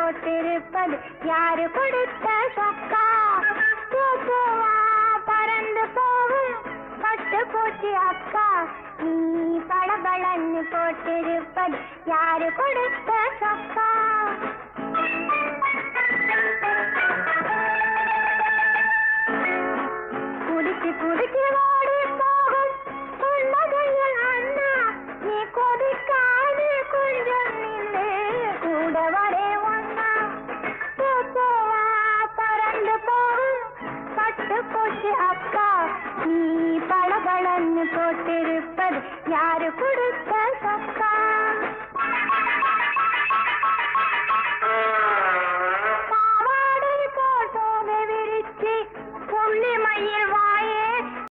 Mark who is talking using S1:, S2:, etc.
S1: போட்டிருப்பது யாரு கொடுத்த சொக்கா? பூவா பறந்து போகும் பட்டு பூச்சி அக்கா, நீ பளபளன்னு போட்டிருப்பது யாரு கொடுத்த சொக்கா? குடிச்சு குடிச்சு ஓடி போகும் பொன்னகையில் அண்ணா, நீ கொதிக்காது கொஞ்சம் நின்று கூட வரே ஒன்னா. பூவா பறந்து போகும் பட்டு பூச்சி அக்கா, நீ பளபளன்னு போட்டிருப்பது யாரு கொடுத்த சொக்கா?